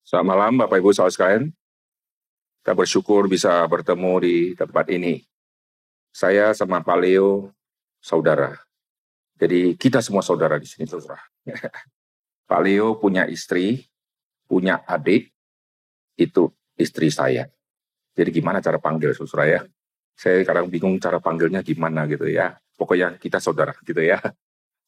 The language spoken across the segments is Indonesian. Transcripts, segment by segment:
Selamat malam Bapak Ibu saudara sekalian. Kita bersyukur bisa bertemu di tempat ini. Saya sama Pak Leo saudara. Jadi kita semua saudara di sini, saudara. Pak Leo punya istri, punya adik, itu istri saya. Jadi gimana cara panggil, saudara ya? Saya kadang bingung cara panggilnya gimana gitu ya. Pokoknya kita saudara gitu ya.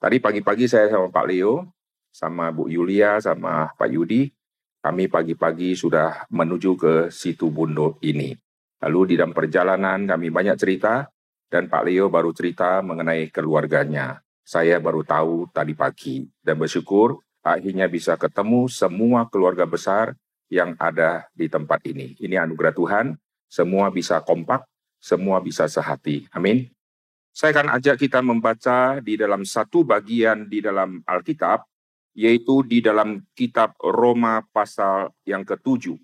Tadi pagi-pagi saya sama Pak Leo, sama Bu Yulia, sama Pak Yudi, kami pagi-pagi sudah menuju ke situ Bondo ini. Lalu di dalam perjalanan kami banyak cerita, dan Pak Leo baru cerita mengenai keluarganya. Saya baru tahu tadi pagi, dan bersyukur akhirnya bisa ketemu semua keluarga besar yang ada di tempat ini. Ini anugerah Tuhan, semua bisa kompak, semua bisa sehati. Amin. Saya akan ajak kita membaca di dalam satu bagian di dalam Alkitab, yaitu di dalam kitab Roma pasal yang ke-7.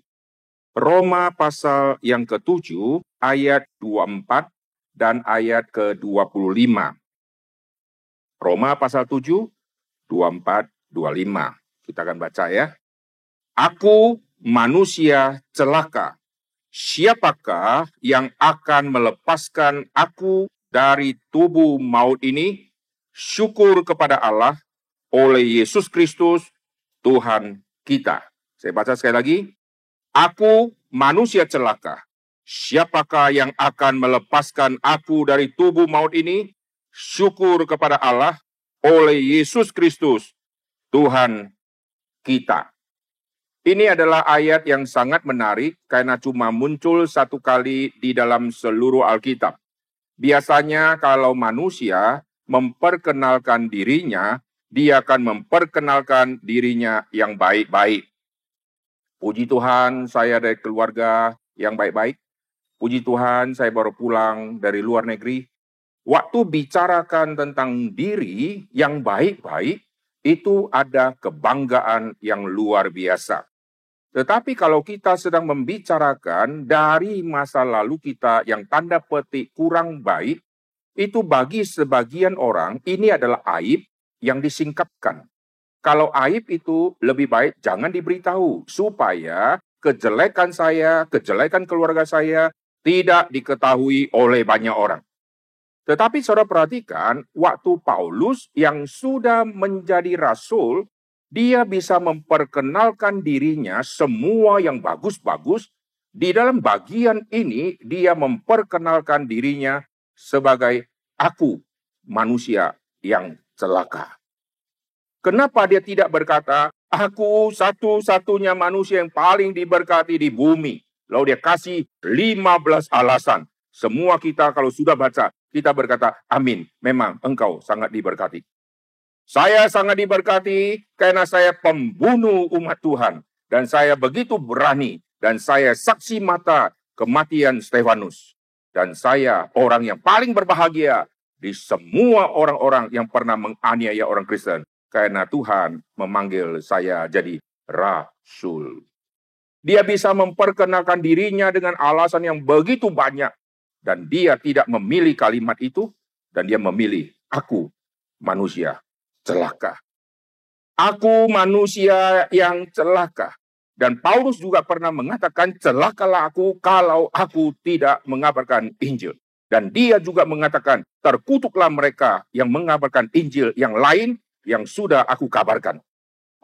Roma pasal yang ke-7 ayat 24 dan ayat ke-25. Roma pasal 7, 24, 25. Kita akan baca ya. Aku manusia celaka. Siapakah yang akan melepaskan aku dari tubuh maut ini? Syukur kepada Allah oleh Yesus Kristus, Tuhan kita. Saya baca sekali lagi. Aku manusia celaka. Siapakah yang akan melepaskan aku dari tubuh maut ini? Syukur kepada Allah oleh Yesus Kristus, Tuhan kita. Ini adalah ayat yang sangat menarik karena cuma muncul satu kali di dalam seluruh Alkitab. Biasanya kalau manusia memperkenalkan dirinya, dia akan memperkenalkan dirinya yang baik-baik. Puji Tuhan, saya dari keluarga yang baik-baik. Puji Tuhan, saya baru pulang dari luar negeri. Waktu bicarakan tentang diri yang baik-baik, itu ada kebanggaan yang luar biasa. Tetapi kalau kita sedang membicarakan dari masa lalu kita yang tanda petik kurang baik, itu bagi sebagian orang ini adalah aib yang disingkapkan. Kalau aib itu lebih baik jangan diberitahu supaya kejelekan saya, kejelekan keluarga saya tidak diketahui oleh banyak orang. Tetapi saudara perhatikan, waktu Paulus yang sudah menjadi rasul, dia bisa memperkenalkan dirinya semua yang bagus-bagus. Di dalam bagian ini, dia memperkenalkan dirinya sebagai aku, manusia yang celaka. Kenapa dia tidak berkata, aku satu-satunya manusia yang paling diberkati di bumi? Lalu dia kasih 15 alasan. Semua kita kalau sudah baca, kita berkata, amin, memang engkau sangat diberkati. Saya sangat diberkati karena saya pembunuh umat Tuhan. Dan saya begitu berani. Dan saya saksi mata kematian Stefanus. Dan saya orang yang paling berbahagia di semua orang-orang yang pernah menganiaya orang Kristen. Karena Tuhan memanggil saya jadi rasul. Dia bisa memperkenalkan dirinya dengan alasan yang begitu banyak. Dan dia tidak memilih kalimat itu. Dan dia memilih aku manusia celaka. Aku manusia yang celaka. Dan Paulus juga pernah mengatakan, celakalah aku kalau aku tidak mengabarkan Injil. Dan dia juga mengatakan, terkutuklah mereka yang mengabarkan Injil yang lain yang sudah aku kabarkan.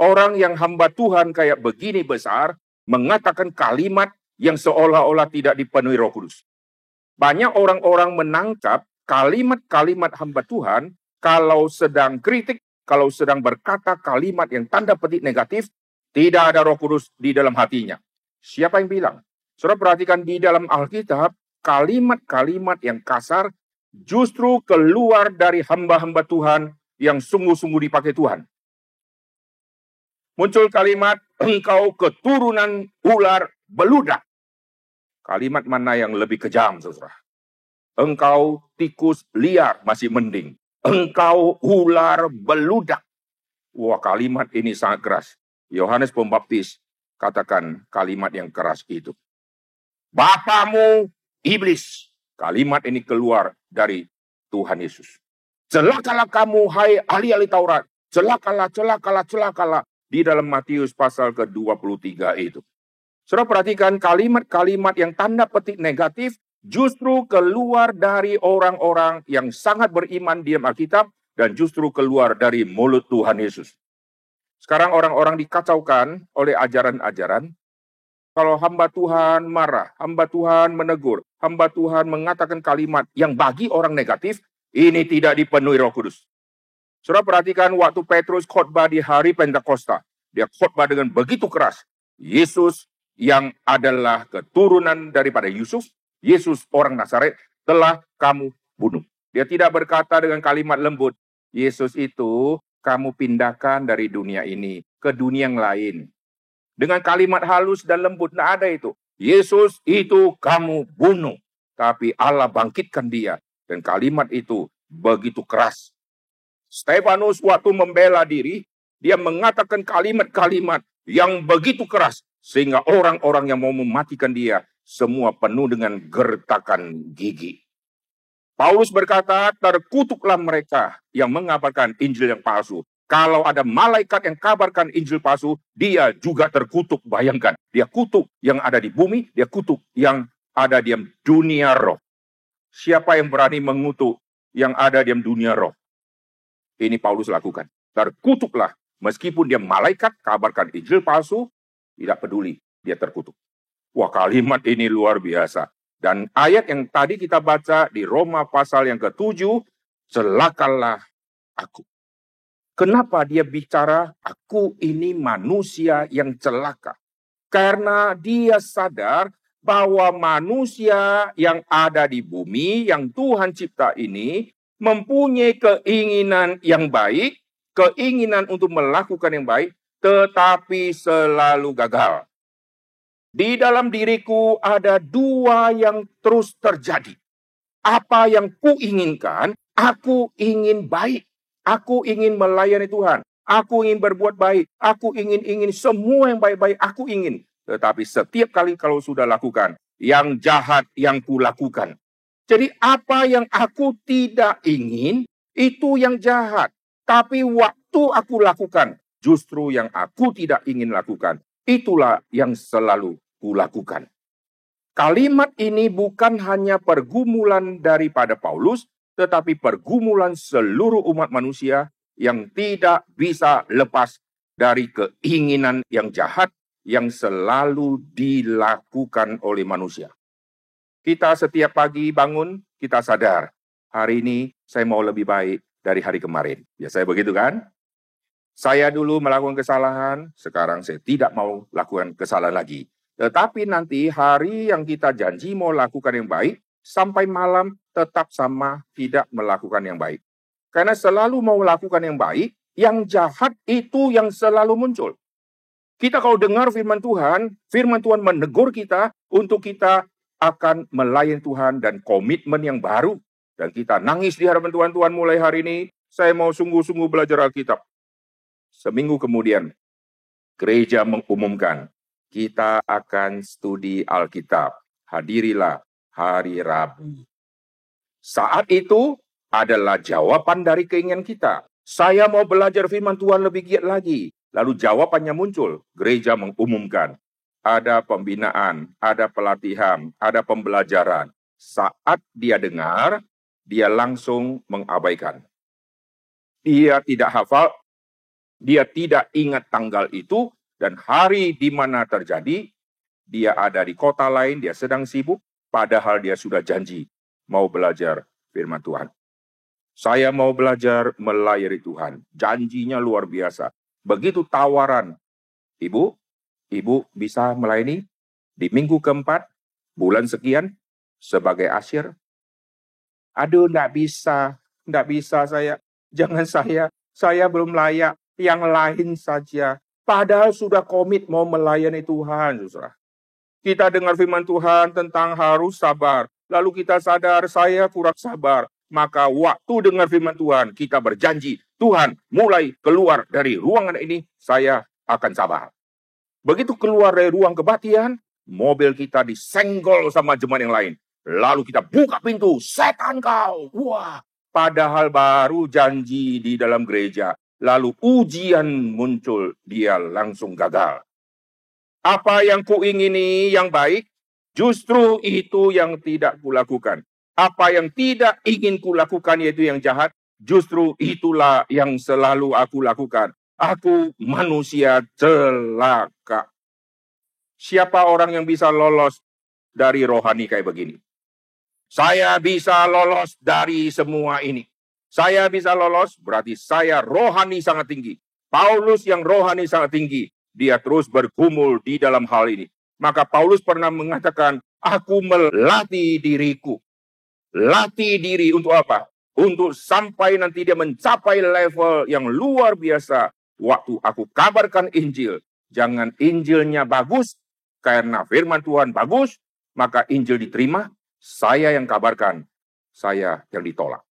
Orang yang hamba Tuhan kayak begini besar, mengatakan kalimat yang seolah-olah tidak dipenuhi Roh Kudus. Banyak orang-orang menangkap kalimat-kalimat hamba Tuhan, kalau sedang kritik, kalau sedang berkata kalimat yang tanda petik negatif, tidak ada Roh Kudus di dalam hatinya. Siapa yang bilang? Saudara perhatikan di dalam Alkitab, kalimat-kalimat yang kasar justru keluar dari hamba-hamba Tuhan yang sungguh-sungguh dipakai Tuhan. Muncul kalimat, engkau keturunan ular beludak. Kalimat mana yang lebih kejam, saudara? Engkau tikus liar, masih mending. Engkau ular beludak. Wah, kalimat ini sangat keras. Yohanes Pembaptis katakan kalimat yang keras itu. Bapamu iblis. Kalimat ini keluar dari Tuhan Yesus. Celakalah kamu, hai ahli-ahli Taurat. Celakalah, celakalah, celakalah. di dalam Matius pasal ke-23 itu. Saudara perhatikan kalimat-kalimat yang tanda petik negatif justru keluar dari orang-orang yang sangat beriman di dalam Alkitab dan justru keluar dari mulut Tuhan Yesus. Sekarang orang-orang dikacaukan oleh ajaran-ajaran. Kalau hamba Tuhan marah, hamba Tuhan menegur, hamba Tuhan mengatakan kalimat yang bagi orang negatif, ini tidak dipenuhi Roh Kudus. Saudara perhatikan waktu Petrus khotbah di hari Pentakosta. Dia khotbah dengan begitu keras. Yesus yang adalah keturunan daripada Yusuf, Yesus orang Nazaret, telah kamu bunuh. Dia tidak berkata dengan kalimat lembut, Yesus itu kamu pindahkan dari dunia ini ke dunia yang lain. Dengan kalimat halus dan lembut, tidak ada itu. Yesus itu kamu bunuh. Tapi Allah bangkitkan dia. Dan kalimat itu begitu keras. Stefanus waktu membela diri, dia mengatakan kalimat-kalimat yang begitu keras. Sehingga orang-orang yang mau mematikan dia, semua penuh dengan gertakan gigi. Paulus berkata, terkutuklah mereka yang mengabarkan Injil yang palsu. Kalau ada malaikat yang kabarkan Injil palsu, dia juga terkutuk. Bayangkan, dia kutuk yang ada di bumi, dia kutuk yang ada di dunia roh. Siapa yang berani mengutuk yang ada di dunia roh? Ini Paulus lakukan. Terkutuklah, meskipun dia malaikat kabarkan Injil palsu, tidak peduli, dia terkutuk. Wah, kalimat ini luar biasa. Dan ayat yang tadi kita baca di Roma pasal yang ke-7, celakalah aku. Kenapa dia bicara, aku ini manusia yang celaka? Karena dia sadar bahwa manusia yang ada di bumi, yang Tuhan cipta ini, mempunyai keinginan yang baik, keinginan untuk melakukan yang baik, tetapi selalu gagal. Di dalam diriku ada dua yang terus terjadi. Apa yang kuinginkan, aku ingin baik. Aku ingin melayani Tuhan. Aku ingin berbuat baik. Aku ingin semua yang baik-baik. Aku ingin. Tetapi setiap kali kalau sudah lakukan, yang jahat yang kulakukan. Jadi apa yang aku tidak ingin, itu yang jahat. Tapi waktu aku lakukan, justru yang aku tidak ingin lakukan. Itulah yang selalu kulakukan. Kalimat ini bukan hanya pergumulan daripada Paulus, tetapi pergumulan seluruh umat manusia yang tidak bisa lepas dari keinginan yang jahat yang selalu dilakukan oleh manusia. Kita setiap pagi bangun, kita sadar, hari ini saya mau lebih baik dari hari kemarin. Ya saya begitu kan? Saya dulu melakukan kesalahan, sekarang saya tidak mau lakukan kesalahan lagi. Tetapi nanti hari yang kita janji mau lakukan yang baik, sampai malam tetap sama tidak melakukan yang baik. Karena selalu mau melakukan yang baik, yang jahat itu yang selalu muncul. Kita kalau dengar firman Tuhan menegur kita untuk kita akan melayani Tuhan dan komitmen yang baru. Dan kita nangis di hadapan Tuhan, Tuhan mulai hari ini, saya mau sungguh-sungguh belajar Alkitab. Seminggu kemudian, gereja mengumumkan, kita akan studi Alkitab. Hadirilah hari Rabu. Saat itu adalah jawaban dari keinginan kita. Saya mau belajar firman Tuhan lebih giat lagi. Lalu jawabannya muncul. Gereja mengumumkan. Ada pembinaan, ada pelatihan, ada pembelajaran. Saat dia dengar, dia langsung mengabaikan. Dia tidak hafal, dia tidak ingat tanggal itu, dan hari di mana terjadi, dia ada di kota lain, dia sedang sibuk, padahal dia sudah janji mau belajar firman Tuhan. Saya mau belajar melayani Tuhan. Janjinya luar biasa. Begitu tawaran. Ibu bisa melayani di minggu keempat, bulan sekian, sebagai asyir. Aduh, enggak bisa saya. Jangan saya belum layak. Yang lain saja. Padahal sudah komit mau melayani Tuhan, saudara. Kita dengar firman Tuhan tentang harus sabar. Lalu kita sadar saya kurang sabar. Maka waktu dengar firman Tuhan, kita berjanji, Tuhan mulai keluar dari ruangan ini, saya akan sabar. Begitu keluar dari ruang kebaktian, mobil kita disenggol sama jemaat yang lain. Lalu kita buka pintu, setan kau. Wah, padahal baru janji di dalam gereja. lalu ujian muncul, dia langsung gagal. Apa yang kuingini yang baik, justru itu yang tidak kulakukan. Apa yang tidak ingin kulakukan, yaitu yang jahat, justru itulah yang selalu aku lakukan. Aku manusia celaka. Siapa orang yang bisa lolos dari rohani kayak begini? Saya bisa lolos dari semua ini. Saya bisa lolos, berarti saya rohani sangat tinggi. Paulus yang rohani sangat tinggi, dia terus bergumul di dalam hal ini. Maka Paulus pernah mengatakan, aku melatih diriku. Latih diri untuk apa? Untuk sampai nanti dia mencapai level yang luar biasa. Waktu aku kabarkan Injil, jangan Injilnya bagus, karena firman Tuhan bagus, maka Injil diterima, saya yang kabarkan, saya yang ditolak.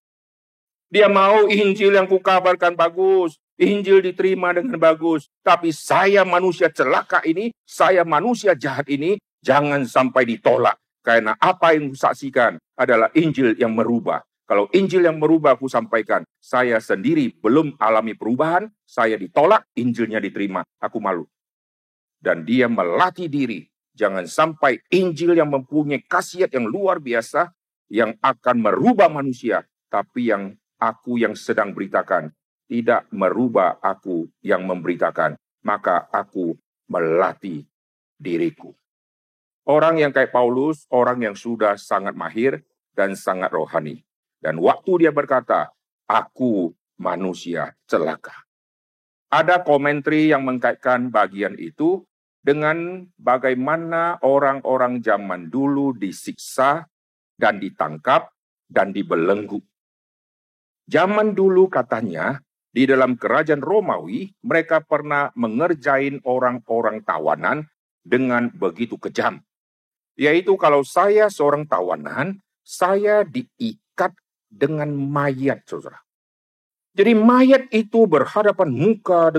Dia mau Injil yang kukabarkan bagus, Injil diterima dengan bagus, tapi saya manusia celaka ini, saya manusia jahat ini, jangan sampai ditolak. Karena apa yang kusaksikan adalah Injil yang merubah. Kalau Injil yang merubah aku sampaikan, saya sendiri belum alami perubahan, saya ditolak, Injilnya diterima, aku malu. Dan dia melatih diri, jangan sampai Injil yang mempunyai khasiat yang luar biasa, yang akan merubah manusia, tapi yang aku yang sedang beritakan, tidak merubah aku yang memberitakan, maka aku melatih diriku. Orang yang kayak Paulus, orang yang sudah sangat mahir dan sangat rohani. Dan waktu dia berkata, aku manusia celaka. Ada komentari yang mengkaitkan bagian itu dengan bagaimana orang-orang zaman dulu disiksa dan ditangkap dan dibelenggu. Zaman dulu katanya, di dalam kerajaan Romawi, mereka pernah mengerjain orang-orang tawanan dengan begitu kejam. Yaitu kalau saya seorang tawanan, saya diikat dengan mayat, saudara. Jadi mayat itu berhadapan muka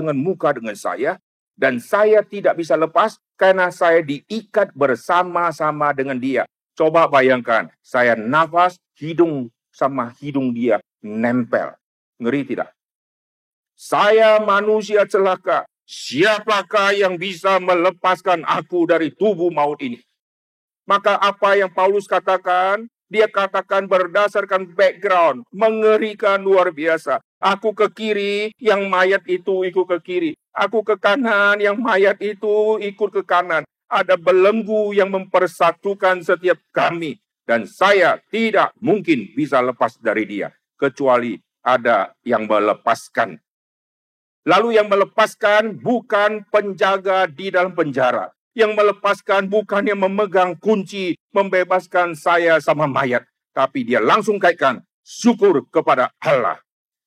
dengan saya, dan saya tidak bisa lepas karena saya diikat bersama-sama dengan dia. Coba bayangkan, saya nafas, hidung sama hidung dia nempel. Ngeri tidak? Saya manusia celaka. Siapakah yang bisa melepaskan aku dari tubuh maut ini? Maka apa yang Paulus katakan, dia katakan berdasarkan background, mengerikan luar biasa. Aku ke kiri, yang mayat itu ikut ke kiri. Aku ke kanan, yang mayat itu ikut ke kanan. Ada belenggu yang mempersatukan setiap kami. Dan saya tidak mungkin bisa lepas dari dia. Kecuali ada yang melepaskan. Lalu yang melepaskan bukan penjaga di dalam penjara. Yang melepaskan bukan yang memegang kunci, membebaskan saya sama mayat. Tapi dia langsung kaitkan, syukur kepada Allah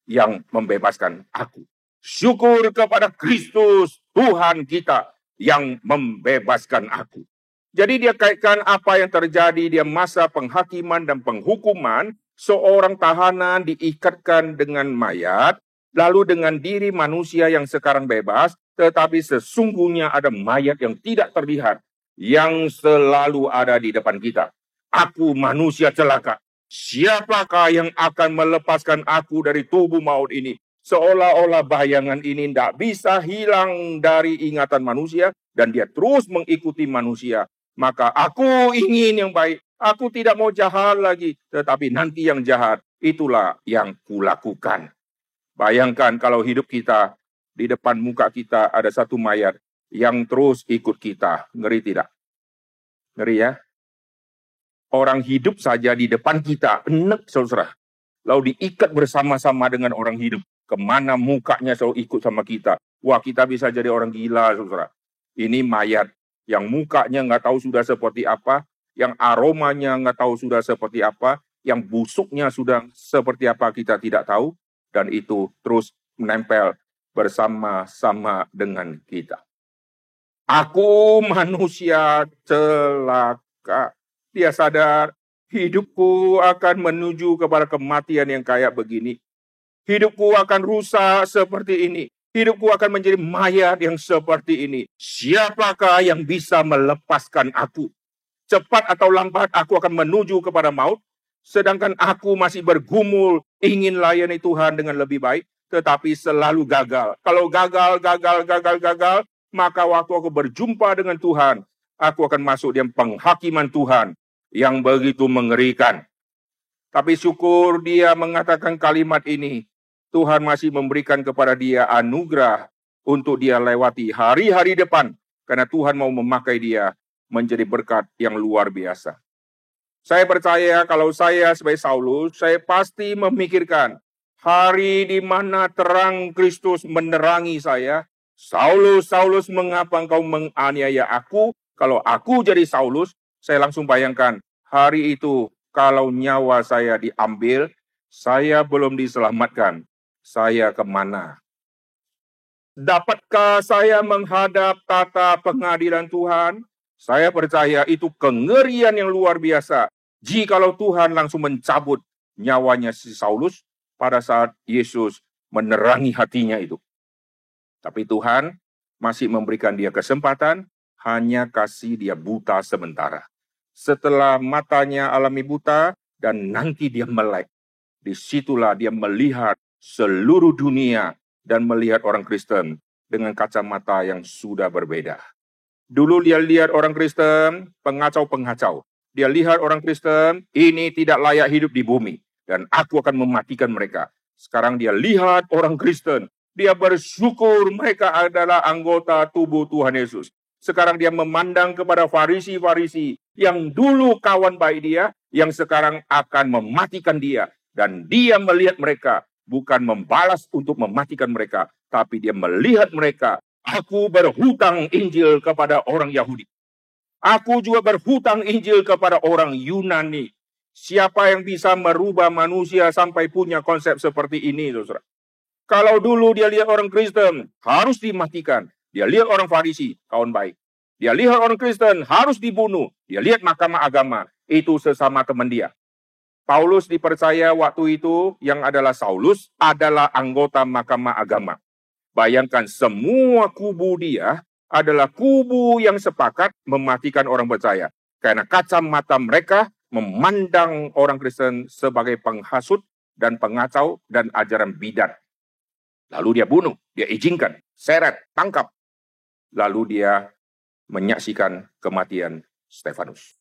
yang membebaskan aku. Syukur kepada Kristus, Tuhan kita, yang membebaskan aku. Jadi dia kaitkan apa yang terjadi di masa penghakiman dan penghukuman, seorang tahanan diikatkan dengan mayat, lalu dengan diri manusia yang sekarang bebas, tetapi sesungguhnya ada mayat yang tidak terlihat, yang selalu ada di depan kita. Aku manusia celaka. Siapakah yang akan melepaskan aku dari tubuh maut ini? Seolah-olah bayangan ini tidak bisa hilang dari ingatan manusia, dan dia terus mengikuti manusia. Maka aku ingin yang baik. Aku tidak mau jahat lagi, tetapi nanti yang jahat, itulah yang kulakukan. Bayangkan kalau hidup kita, di depan muka kita ada satu mayat yang terus ikut kita. Ngeri tidak? Ngeri ya? Orang hidup saja di depan kita, enek saudara. Lalu diikat bersama-sama dengan orang hidup. Kemana mukanya selalu ikut sama kita. Wah, kita bisa jadi orang gila saudara. Ini mayat yang mukanya nggak tahu sudah seperti apa, yang aromanya nggak tahu sudah seperti apa, yang busuknya sudah seperti apa kita tidak tahu. Dan itu terus menempel bersama-sama dengan kita. Aku manusia celaka. Dia sadar hidupku akan menuju kepada kematian yang kayak begini. Hidupku akan rusak seperti ini. Hidupku akan menjadi mayat yang seperti ini. Siapakah yang bisa melepaskan aku? Cepat atau lambat aku akan menuju kepada maut. Sedangkan aku masih bergumul ingin layani Tuhan dengan lebih baik. tetapi selalu gagal. Kalau gagal, maka waktu aku berjumpa dengan Tuhan, aku akan masuk dalam penghakiman Tuhan yang begitu mengerikan. Tapi syukur dia mengatakan kalimat ini. Tuhan masih memberikan kepada dia anugerah untuk dia lewati hari-hari depan. Karena Tuhan mau memakai dia menjadi berkat yang luar biasa. Saya percaya kalau saya sebagai Saulus, saya pasti memikirkan hari di mana terang Kristus menerangi saya. Saulus, Saulus, mengapa engkau menganiaya aku? Kalau aku jadi Saulus, saya langsung bayangkan hari itu kalau nyawa saya diambil, saya belum diselamatkan. Saya kemana? Dapatkah saya menghadap tata pengadilan Tuhan? Saya percaya itu kengerian yang luar biasa. Jikalau Tuhan langsung mencabut nyawanya si Saulus pada saat Yesus menerangi hatinya itu. Tapi Tuhan masih memberikan dia kesempatan, hanya kasih dia buta sementara. Setelah matanya alami buta dan nanti dia melek. Disitulah dia melihat seluruh dunia dan melihat orang Kristen dengan kacamata yang sudah berbeda. Dulu dia lihat orang Kristen pengacau-pengacau. Dia lihat orang Kristen ini tidak layak hidup di bumi dan aku akan mematikan mereka. Sekarang dia lihat orang Kristen, dia bersyukur mereka adalah anggota tubuh Tuhan Yesus. Sekarang dia memandang kepada Farisi-Farisi yang dulu kawan baik dia, yang sekarang akan mematikan dia. Dan dia melihat mereka, bukan membalas untuk mematikan mereka, tapi dia melihat mereka. Aku berhutang Injil kepada orang Yahudi. Aku juga berhutang Injil kepada orang Yunani. Siapa yang bisa merubah manusia sampai punya konsep seperti ini, saudara? Kalau dulu dia lihat orang Kristen, harus dimatikan. Dia lihat orang Farisi, kawan baik. Dia lihat orang Kristen, harus dibunuh. Dia lihat mahkamah agama, itu sesama teman dia. Paulus dipercaya waktu itu yang adalah Saulus adalah anggota mahkamah agama. Bayangkan semua kubu dia adalah kubu yang sepakat mematikan orang percaya. Karena kacamata mereka memandang orang Kristen sebagai penghasut dan pengacau dan ajaran bidat. Lalu dia bunuh, dia izinkan, seret, tangkap. Lalu dia menyaksikan kematian Stefanus.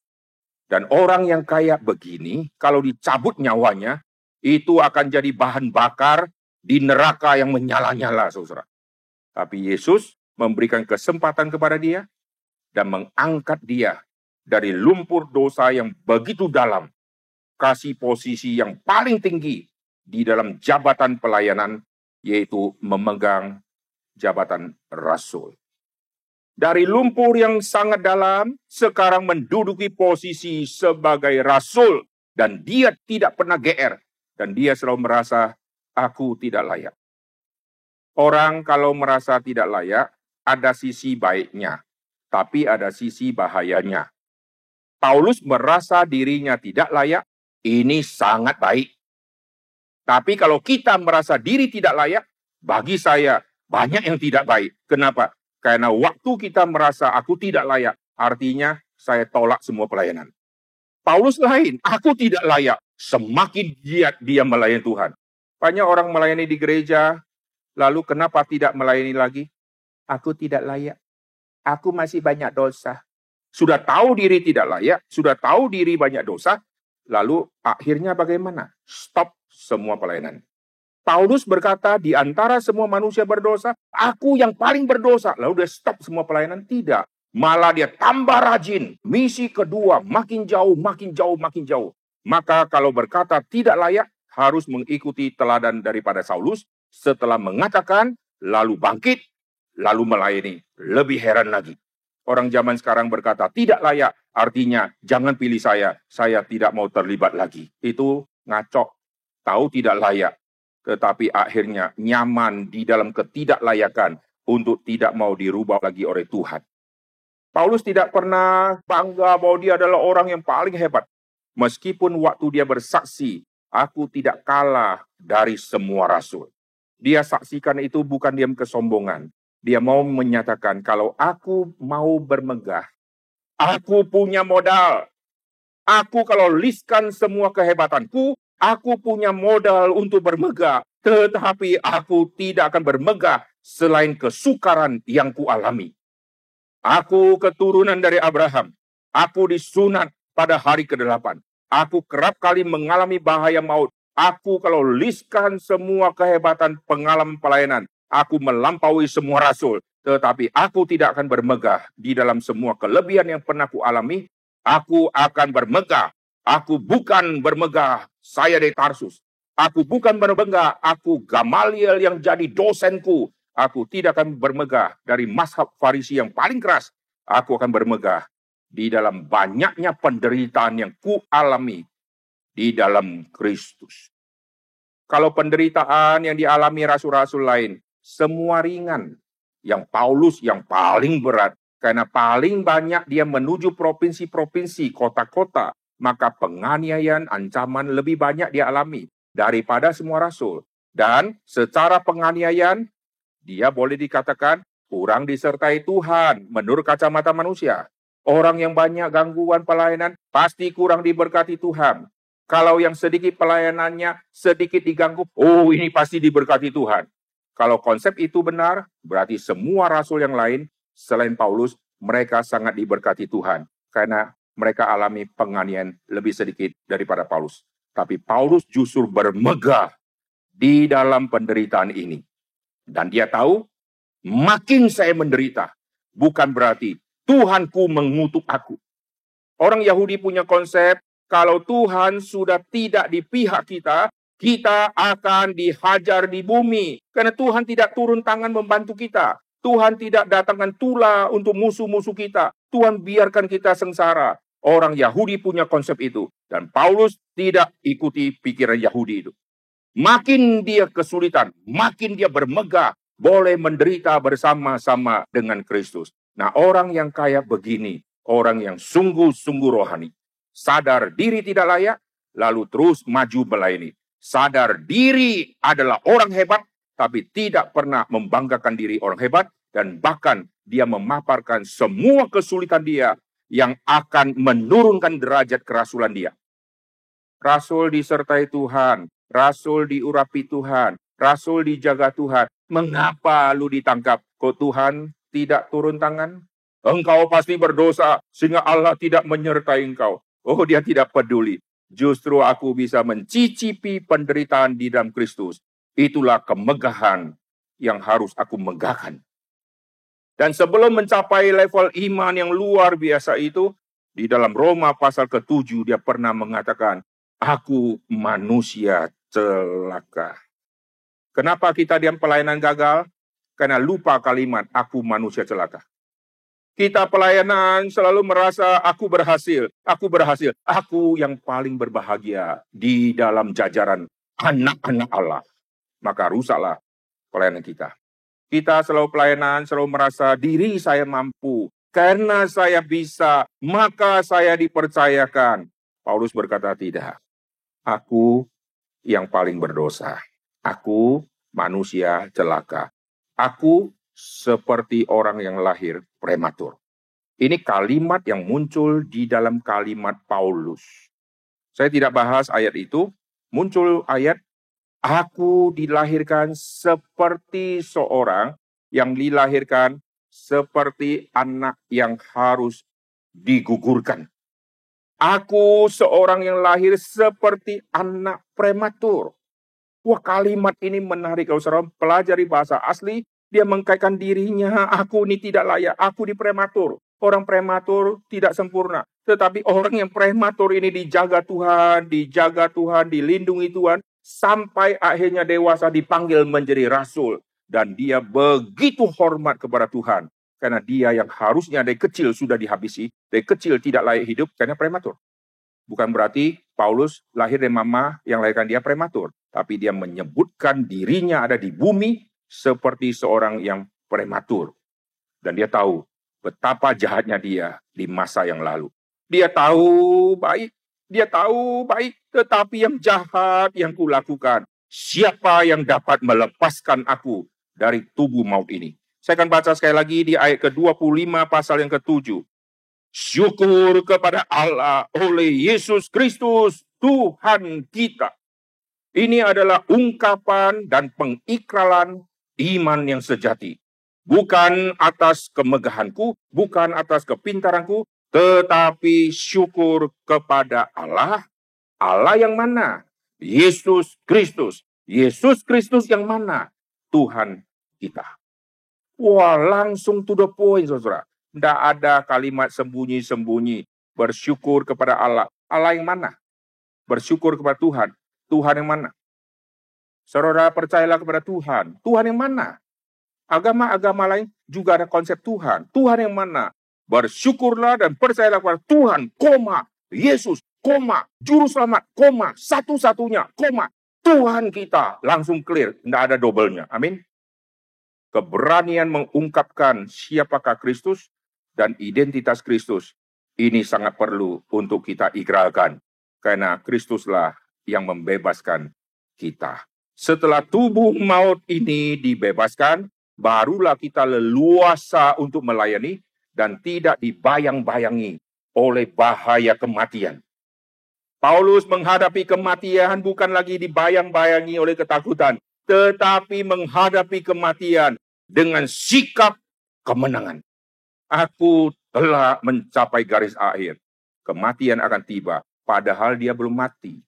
Dan orang yang kayak begini, kalau dicabut nyawanya, itu akan jadi bahan bakar di neraka yang menyala-nyala, saudara. Tapi Yesus memberikan kesempatan kepada dia dan mengangkat dia dari lumpur dosa yang begitu dalam, kasih posisi yang paling tinggi di dalam jabatan pelayanan, yaitu memegang jabatan rasul. Dari lumpur yang sangat dalam, sekarang menduduki posisi sebagai rasul. Dan dia tidak pernah GR. Dan dia selalu merasa, aku tidak layak. Orang kalau merasa tidak layak, ada sisi baiknya. Tapi ada sisi bahayanya. Paulus merasa dirinya tidak layak, ini sangat baik. Tapi kalau kita merasa diri tidak layak, bagi saya banyak yang tidak baik. Kenapa? Karena waktu kita merasa aku tidak layak, artinya saya tolak semua pelayanan. Paulus lain, aku tidak layak. Semakin giat dia melayani Tuhan. Banyak orang melayani di gereja, lalu kenapa tidak melayani lagi? Aku tidak layak. Aku masih banyak dosa. Sudah tahu diri tidak layak, sudah tahu diri banyak dosa, lalu akhirnya bagaimana? Stop semua pelayanan. Paulus berkata, di antara semua manusia berdosa, aku yang paling berdosa. Lalu dia stop semua pelayanan? Tidak. Malah dia tambah rajin. Misi kedua, makin jauh, makin jauh, makin jauh. Maka kalau berkata tidak layak, harus mengikuti teladan daripada Saulus. Setelah mengatakan, lalu bangkit, lalu melayani. Lebih heran lagi. Orang zaman sekarang berkata tidak layak, artinya jangan pilih saya tidak mau terlibat lagi. Itu ngaco, tahu tidak layak. Tetapi akhirnya nyaman di dalam ketidaklayakan untuk tidak mau dirubah lagi oleh Tuhan. Paulus tidak pernah bangga bahwa dia adalah orang yang paling hebat. Meskipun waktu dia bersaksi, aku tidak kalah dari semua rasul. Dia saksikan itu bukan diam kesombongan. Dia mau menyatakan kalau aku mau bermegah, aku punya modal. Aku kalau listkan semua kehebatanku, aku punya modal untuk bermegah. Tetapi aku tidak akan bermegah selain kesukaran yang kualami. Aku keturunan dari Abraham. Aku disunat pada hari ke-8. Aku kerap kali mengalami bahaya maut. Aku kalau listkan semua kehebatan pengalaman pelayanan, aku melampaui semua rasul. Tetapi aku tidak akan bermegah di dalam semua kelebihan yang pernah ku alami. Aku akan bermegah. Aku bukan bermegah, saya dari Tarsus. Aku bukan bermegah, aku Gamaliel yang jadi dosenku. Aku tidak akan bermegah dari mazhab Farisi yang paling keras. Aku akan bermegah di dalam banyaknya penderitaan yang ku alami di dalam Kristus. Kalau penderitaan yang dialami rasul-rasul lain, semua ringan. Yang Paulus yang paling berat. Karena paling banyak dia menuju provinsi-provinsi, kota-kota. Maka penganiayaan, ancaman lebih banyak dia alami daripada semua rasul. Dan secara penganiayaan, dia boleh dikatakan kurang disertai Tuhan menurut kacamata manusia. Orang yang banyak gangguan pelayanan pasti kurang diberkati Tuhan. Kalau yang sedikit pelayanannya, sedikit diganggu, oh ini pasti diberkati Tuhan. Kalau konsep itu benar, berarti semua rasul yang lain selain Paulus, mereka sangat diberkati Tuhan. Karena mereka alami penganiayaan lebih sedikit daripada Paulus. Tapi Paulus justru bermegah di dalam penderitaan ini. Dan dia tahu, makin saya menderita, bukan berarti Tuhanku mengutuk aku. Orang Yahudi punya konsep, kalau Tuhan sudah tidak di pihak kita, kita akan dihajar di bumi. Karena Tuhan tidak turun tangan membantu kita. Tuhan tidak datangkan tula untuk musuh-musuh kita. Tuhan biarkan kita sengsara. Orang Yahudi punya konsep itu. Dan Paulus tidak ikuti pikiran Yahudi itu. Makin dia kesulitan, makin dia bermegah, boleh menderita bersama-sama dengan Kristus. Nah, orang yang kaya begini, orang yang sungguh-sungguh rohani, sadar diri tidak layak, lalu terus maju melayani. Sadar diri adalah orang hebat, tapi tidak pernah membanggakan diri orang hebat, dan bahkan dia memaparkan semua kesulitan dia yang akan menurunkan derajat kerasulan dia. Rasul disertai Tuhan, rasul diurapi Tuhan, rasul dijaga Tuhan. Mengapa lu ditangkap? Kok Tuhan tidak turun tangan? Engkau pasti berdosa sehingga Allah tidak menyertai engkau. Oh, dia tidak peduli. Justru aku bisa mencicipi penderitaan di dalam Kristus. Itulah kemegahan yang harus aku megahkan. Dan sebelum mencapai level iman yang luar biasa itu, di dalam Roma pasal ke-7 dia pernah mengatakan, aku manusia celaka. Kenapa kita diam pelayanan gagal? Karena lupa kalimat, aku manusia celaka. Kita pelayanan selalu merasa aku berhasil, aku yang paling berbahagia di dalam jajaran anak-anak Allah. Maka rusaklah pelayanan kita. Kita selalu pelayanan, selalu merasa diri saya mampu. Karena saya bisa, maka saya dipercayakan. Paulus berkata tidak. Aku yang paling berdosa. Aku manusia celaka. Aku seperti orang yang lahir prematur. Ini kalimat yang muncul di dalam kalimat Paulus. Saya tidak bahas ayat itu. Muncul ayat, aku dilahirkan seperti seorang yang dilahirkan seperti anak yang harus digugurkan. Aku seorang yang lahir seperti anak prematur. Wah, kalimat ini menarik. Kalau saudara pelajari bahasa asli, dia mengkaitkan dirinya, aku ini tidak layak, aku di prematur. Orang prematur tidak sempurna. Tetapi orang yang prematur ini dijaga Tuhan, dilindungi Tuhan, sampai akhirnya dewasa dipanggil menjadi rasul. Dan dia begitu hormat kepada Tuhan. Karena dia yang harusnya dari kecil sudah dihabisi, dari kecil tidak layak hidup karena prematur. Bukan berarti Paulus lahir dari mama yang lahirkan dia prematur. Tapi dia menyebutkan dirinya ada di bumi seperti seorang yang prematur. Dan dia tahu betapa jahatnya dia di masa yang lalu. Dia tahu baik, tetapi yang jahat yang kulakukan. Siapa yang dapat melepaskan aku dari tubuh maut ini? Saya akan baca sekali lagi di ayat ke-25 pasal yang ke-7. Syukur kepada Allah oleh Yesus Kristus Tuhan kita. Ini adalah ungkapan dan pengikraran iman yang sejati. Bukan atas kemegahanku, bukan atas kepintaranku, tetapi syukur kepada Allah. Allah yang mana? Yesus Kristus. Yesus Kristus yang mana? Tuhan kita. Wah, langsung to the point, saudara. Tidak ada kalimat sembunyi-sembunyi. Bersyukur kepada Allah. Allah yang mana? Bersyukur kepada Tuhan. Tuhan yang mana? Saudara percayalah kepada Tuhan. Tuhan yang mana? Agama-agama lain juga ada konsep Tuhan. Tuhan yang mana? Bersyukurlah dan percayalah kepada Tuhan, Yesus, Juru Selamat, satu-satunya, Tuhan kita. Langsung clear, tidak ada dobelnya. Amin. Keberanian mengungkapkan siapakah Kristus dan identitas Kristus. Ini sangat perlu untuk kita ikrarkan. Karena Kristuslah yang membebaskan kita. Setelah tubuh maut ini dibebaskan, barulah kita leluasa untuk melayani dan tidak dibayang-bayangi oleh bahaya kematian. Paulus menghadapi kematian bukan lagi dibayang-bayangi oleh ketakutan, tetapi menghadapi kematian dengan sikap kemenangan. Aku telah mencapai garis akhir. Kematian akan tiba, padahal dia belum mati.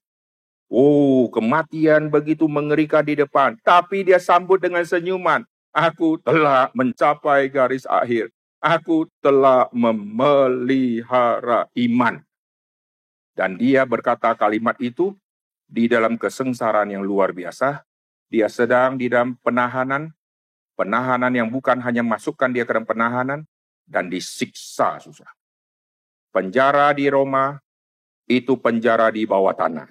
Oh, kematian begitu mengerikan di depan, tapi dia sambut dengan senyuman. Aku telah mencapai garis akhir. Aku telah memelihara iman. Dan dia berkata kalimat itu di dalam kesengsaraan yang luar biasa. Dia sedang di dalam penahanan yang bukan hanya masukkan dia ke dalam penahanan, dan disiksa susah. Penjara di Roma, itu penjara di bawah tanah.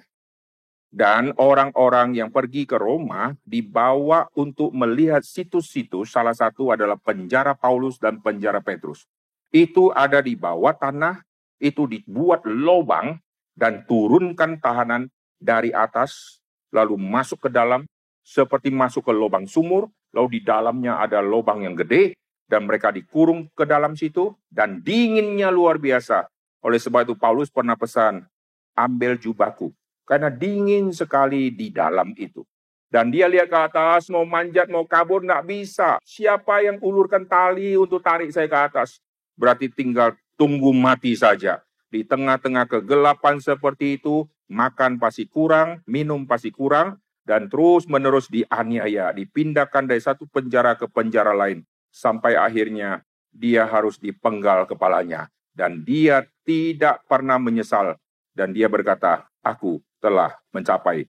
Dan orang-orang yang pergi ke Roma dibawa untuk melihat situs-situs, salah satu adalah penjara Paulus dan penjara Petrus. Itu ada di bawah tanah, itu dibuat lubang dan turunkan tahanan dari atas, lalu masuk ke dalam, seperti masuk ke lubang sumur, lalu di dalamnya ada lubang yang gede, dan mereka dikurung ke dalam situ, dan dinginnya luar biasa. Oleh sebab itu Paulus pernah pesan, ambil jubahku. Karena dingin sekali di dalam itu. Dan dia lihat ke atas, mau manjat, mau kabur, tidak bisa. Siapa yang ulurkan tali untuk tarik saya ke atas? Berarti tinggal tunggu mati saja. Di tengah-tengah kegelapan seperti itu, makan pasti kurang, minum pasti kurang, dan terus-menerus dianiaya, dipindahkan dari satu penjara ke penjara lain. Sampai akhirnya dia harus dipenggal kepalanya. Dan dia tidak pernah menyesal. Dan dia berkata, aku telah mencapai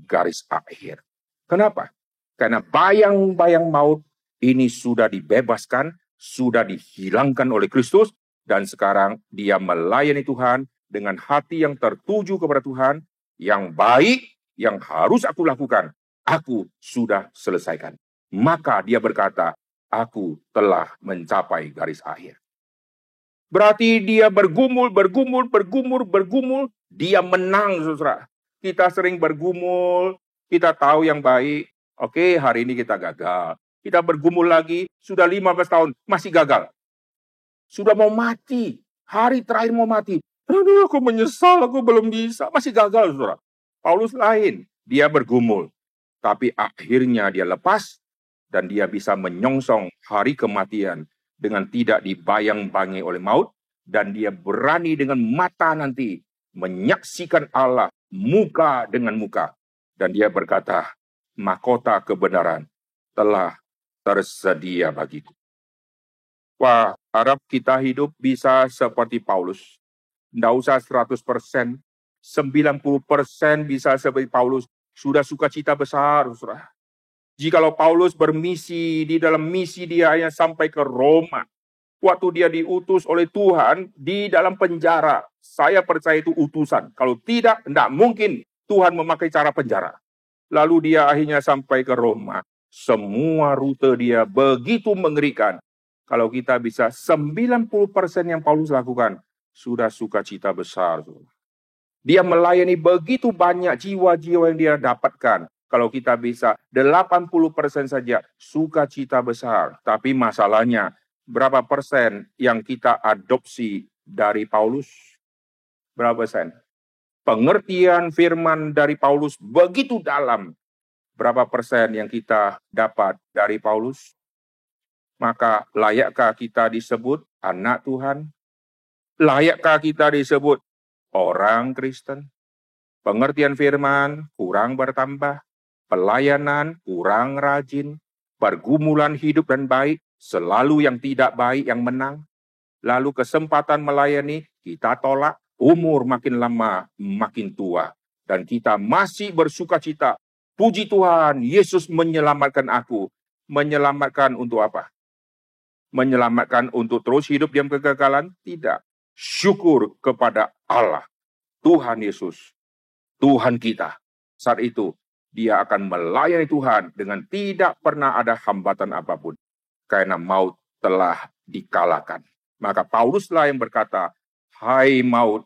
garis akhir. Kenapa? Karena bayang-bayang maut ini sudah dibebaskan, sudah dihilangkan oleh Kristus, dan sekarang dia melayani Tuhan dengan hati yang tertuju kepada Tuhan, yang baik, yang harus aku lakukan, aku sudah selesaikan. Maka dia berkata, aku telah mencapai garis akhir. Berarti dia bergumul, dia menang, saudara. Kita sering bergumul, kita tahu yang baik. Oke, hari ini kita gagal. Kita bergumul lagi, sudah 15 tahun, masih gagal. Sudah mau mati, hari terakhir mau mati. Aduh, aku menyesal, aku belum bisa. Masih gagal, saudara. Paulus lain, dia bergumul. Tapi akhirnya dia lepas, dan dia bisa menyongsong hari kematian dengan tidak dibayang-bayangi oleh maut, dan dia berani dengan mata nanti menyaksikan Allah muka dengan muka. Dan dia berkata, mahkota kebenaran telah tersedia bagiku. Wah, harap kita hidup bisa seperti Paulus. Tidak usah 100%, 90% bisa seperti Paulus. Sudah sukacita besar, saudara. Jikalau Paulus bermisi, di dalam misi dia hanya sampai ke Roma. Waktu dia diutus oleh Tuhan di dalam penjara. Saya percaya itu utusan. Kalau tidak mungkin Tuhan memakai cara penjara. Lalu dia akhirnya sampai ke Roma. Semua rute dia begitu mengerikan. Kalau kita bisa 90% yang Paulus lakukan, sudah sukacita besar. Dia melayani begitu banyak jiwa-jiwa yang dia dapatkan. Kalau kita bisa 80% saja, sukacita besar. Tapi masalahnya, berapa persen yang kita adopsi dari Paulus? Berapa persen? Pengertian firman dari Paulus begitu dalam. Berapa persen yang kita dapat dari Paulus? Maka layakkah kita disebut anak Tuhan? Layakkah kita disebut orang Kristen? Pengertian firman kurang bertambah, pelayanan kurang rajin, pergumulan hidup dan baik, selalu yang tidak baik yang menang. Lalu kesempatan melayani kita tolak, umur makin lama makin tua. Dan kita masih bersuka cita. Puji Tuhan, Yesus menyelamatkan aku. Menyelamatkan untuk apa? Menyelamatkan untuk terus hidup diam kegagalan? Tidak. Syukur kepada Allah, Tuhan Yesus, Tuhan kita. Saat itu, dia akan melayani Tuhan dengan tidak pernah ada hambatan apapun. Karena maut telah dikalahkan. Maka Pauluslah yang berkata, hai maut,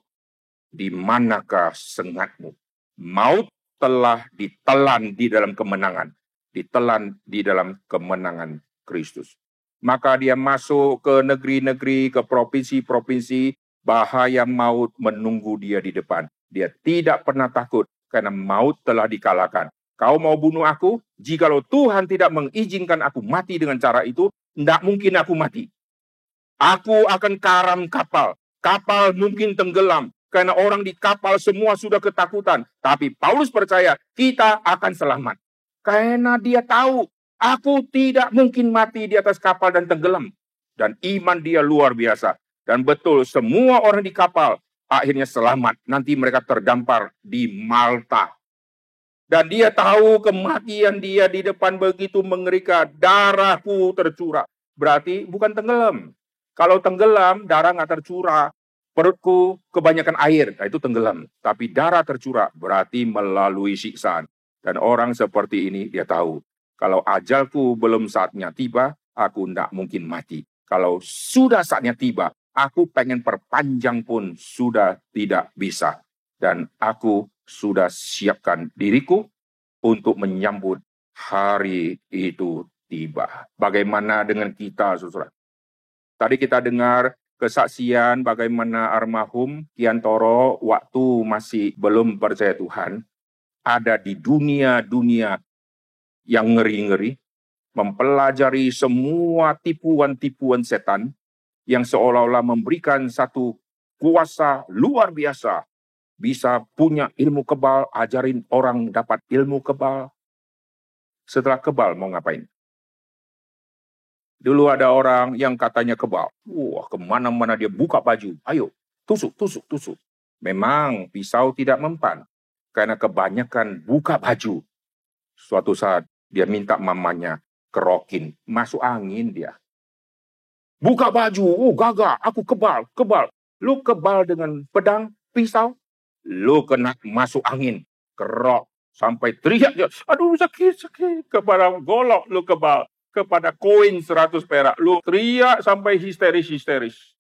di manakah sengatmu? Maut telah ditelan di dalam kemenangan. Ditelan di dalam kemenangan Kristus. Maka dia masuk ke negeri-negeri, ke provinsi-provinsi, bahaya maut menunggu dia di depan. Dia tidak pernah takut karena maut telah dikalahkan. Kau mau bunuh aku? Jikalau Tuhan tidak mengizinkan aku mati dengan cara itu, tidak mungkin aku mati. Aku akan karam kapal. Kapal mungkin tenggelam. Karena orang di kapal semua sudah ketakutan. Tapi Paulus percaya kita akan selamat. Karena dia tahu aku tidak mungkin mati di atas kapal dan tenggelam. Dan iman dia luar biasa. Dan betul semua orang di kapal akhirnya selamat. Nanti mereka terdampar di Malta. Dan dia tahu kematian dia di depan begitu mengerikan. Darahku tercurah. Berarti bukan tenggelam. Kalau tenggelam, darah nggak tercurah. Perutku kebanyakan air, nah itu tenggelam. Tapi darah tercurah, berarti melalui siksaan. Dan orang seperti ini, dia tahu. Kalau ajalku belum saatnya tiba, aku tidak mungkin mati. Kalau sudah saatnya tiba, aku pengen perpanjang pun sudah tidak bisa. Dan aku sudah siapkan diriku untuk menyambut hari itu tiba. Bagaimana dengan kita, saudara? Tadi kita dengar kesaksian bagaimana almarhum Kiantoro waktu masih belum percaya Tuhan, ada di dunia-dunia yang ngeri-ngeri, mempelajari semua tipuan-tipuan setan yang seolah-olah memberikan satu kuasa luar biasa. Bisa punya ilmu kebal, ajarin orang dapat ilmu kebal. Setelah kebal mau ngapain? Dulu ada orang yang katanya kebal. Wah, kemana-mana dia buka baju. Ayo, tusuk, tusuk, tusuk. Memang pisau tidak mempan. Karena kebanyakan buka baju. Suatu saat dia minta mamanya kerokin. Masuk angin dia. Buka baju. Oh, gagah. Aku kebal, kebal. Lu kebal dengan pedang, pisau. Lu kena masuk angin. Kerok. Sampai teriak dia. Aduh, sakit, sakit. Kepada golok lu kebal. Kepada koin 100 perak. Lu teriak sampai histeris-histeris.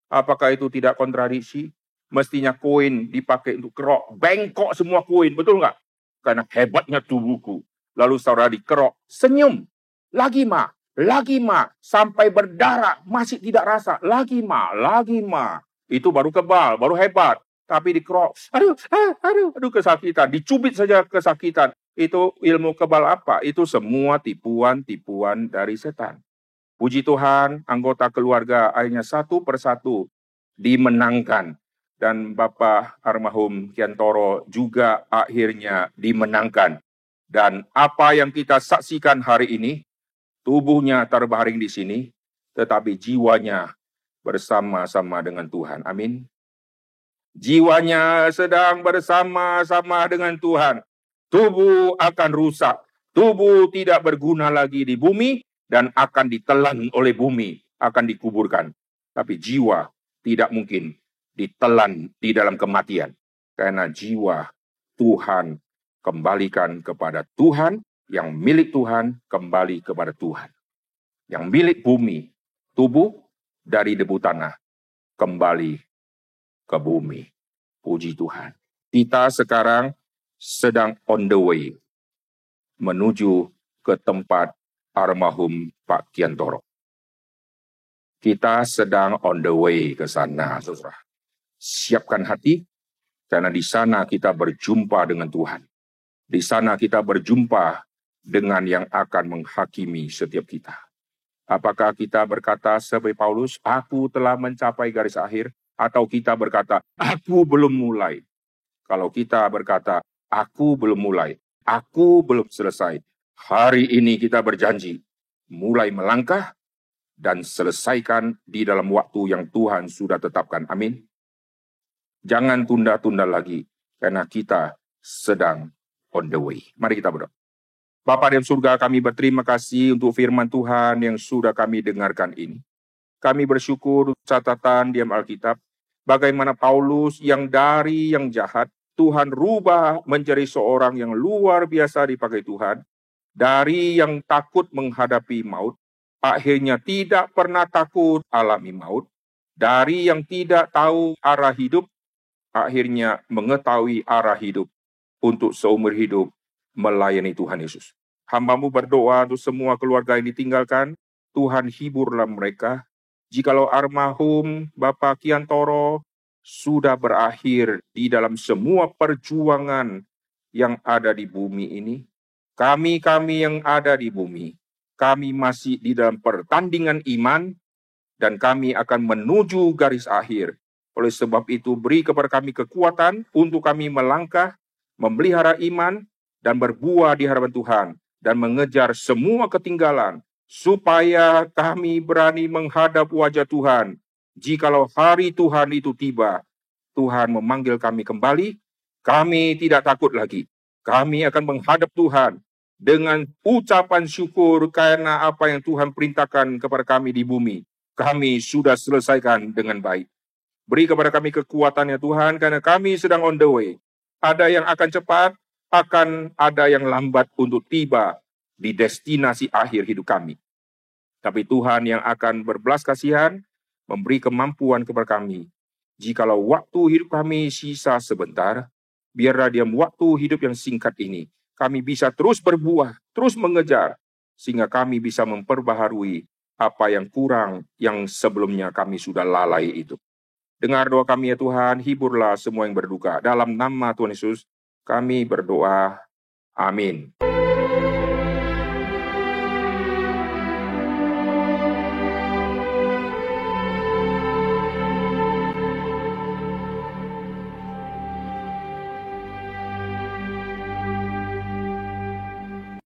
Apakah itu tidak kontradiksi? Mestinya koin dipakai untuk kerok. Bengkok semua koin, betul nggak? Karena hebatnya tubuhku. Lalu saudara dikerok, senyum. Lagi ma, sampai berdarah, masih tidak rasa. Lagi ma. Itu baru kebal, baru hebat. Tapi dikerok, aduh kesakitan. Dicubit saja kesakitan. Itu ilmu kebal apa? Itu semua tipuan-tipuan dari setan. Puji Tuhan, anggota keluarga akhirnya satu persatu dimenangkan. Dan Bapak almarhum Kiantoro juga akhirnya dimenangkan. Dan apa yang kita saksikan hari ini, tubuhnya terbaring di sini, tetapi jiwanya bersama-sama dengan Tuhan. Amin. Jiwanya sedang bersama-sama dengan Tuhan. Tubuh akan rusak. Tubuh tidak berguna lagi di bumi dan akan ditelan oleh bumi, akan dikuburkan. Tapi jiwa tidak mungkin ditelan di dalam kematian. Karena jiwa Tuhan kembalikan kepada Tuhan, yang milik Tuhan kembali kepada Tuhan. Yang milik bumi, tubuh dari debu tanah, kembali ke bumi. Puji Tuhan. Kita sekarang sedang on the way menuju ke tempat almarhum Pak Kiantoro. Kita sedang on the way ke sana, saudara. Siapkan hati, Karena di sana kita berjumpa dengan Tuhan. Di sana kita berjumpa dengan yang akan menghakimi setiap kita. Apakah kita berkata seperti Paulus, aku telah mencapai garis akhir, atau kita berkata, aku belum mulai. Kalau kita berkata, aku belum mulai, aku belum selesai, hari ini kita berjanji, mulai melangkah dan selesaikan di dalam waktu yang Tuhan sudah tetapkan. Amin. Jangan tunda-tunda lagi, karena kita sedang on the way. Mari kita berdoa. Bapa di surga, kami berterima kasih untuk firman Tuhan yang sudah kami dengarkan ini. Kami bersyukur catatan di Alkitab, bagaimana Paulus yang dari yang jahat, Tuhan rubah menjadi seorang yang luar biasa dipakai Tuhan. Dari yang takut menghadapi maut, akhirnya tidak pernah takut alami maut. Dari yang tidak tahu arah hidup, akhirnya mengetahui arah hidup untuk seumur hidup melayani Tuhan Yesus. Hamba-Mu berdoa untuk semua keluarga yang ditinggalkan, Tuhan hiburlah mereka. Jikalau almarhum Bapak Kiantoro sudah berakhir di dalam semua perjuangan yang ada di bumi ini, kami yang ada di bumi, kami masih di dalam pertandingan iman, dan kami akan menuju garis akhir. Oleh sebab itu, beri kepada kami kekuatan untuk kami melangkah, memelihara iman, dan berbuah di hadapan Tuhan, dan mengejar semua ketinggalan, supaya kami berani menghadap wajah Tuhan. Jikalau hari Tuhan itu tiba, Tuhan memanggil kami kembali, kami tidak takut lagi. Kami akan menghadap Tuhan dengan ucapan syukur karena apa yang Tuhan perintahkan kepada kami di bumi. Kami sudah selesaikan dengan baik. Beri kepada kami kekuatan ya Tuhan, karena kami sedang on the way. Ada yang akan cepat, akan ada yang lambat untuk tiba di destinasi akhir hidup kami. Tapi Tuhan yang akan berbelas kasihan, memberi kemampuan kepada kami. Jikalau waktu hidup kami sisa sebentar, biarlah dalam waktu hidup yang singkat ini, kami bisa terus berbuah, terus mengejar, sehingga kami bisa memperbaharui apa yang kurang yang sebelumnya kami sudah lalai itu. Dengar doa kami ya Tuhan, hiburlah semua yang berduka. Dalam nama Tuhan Yesus, kami berdoa. Amin.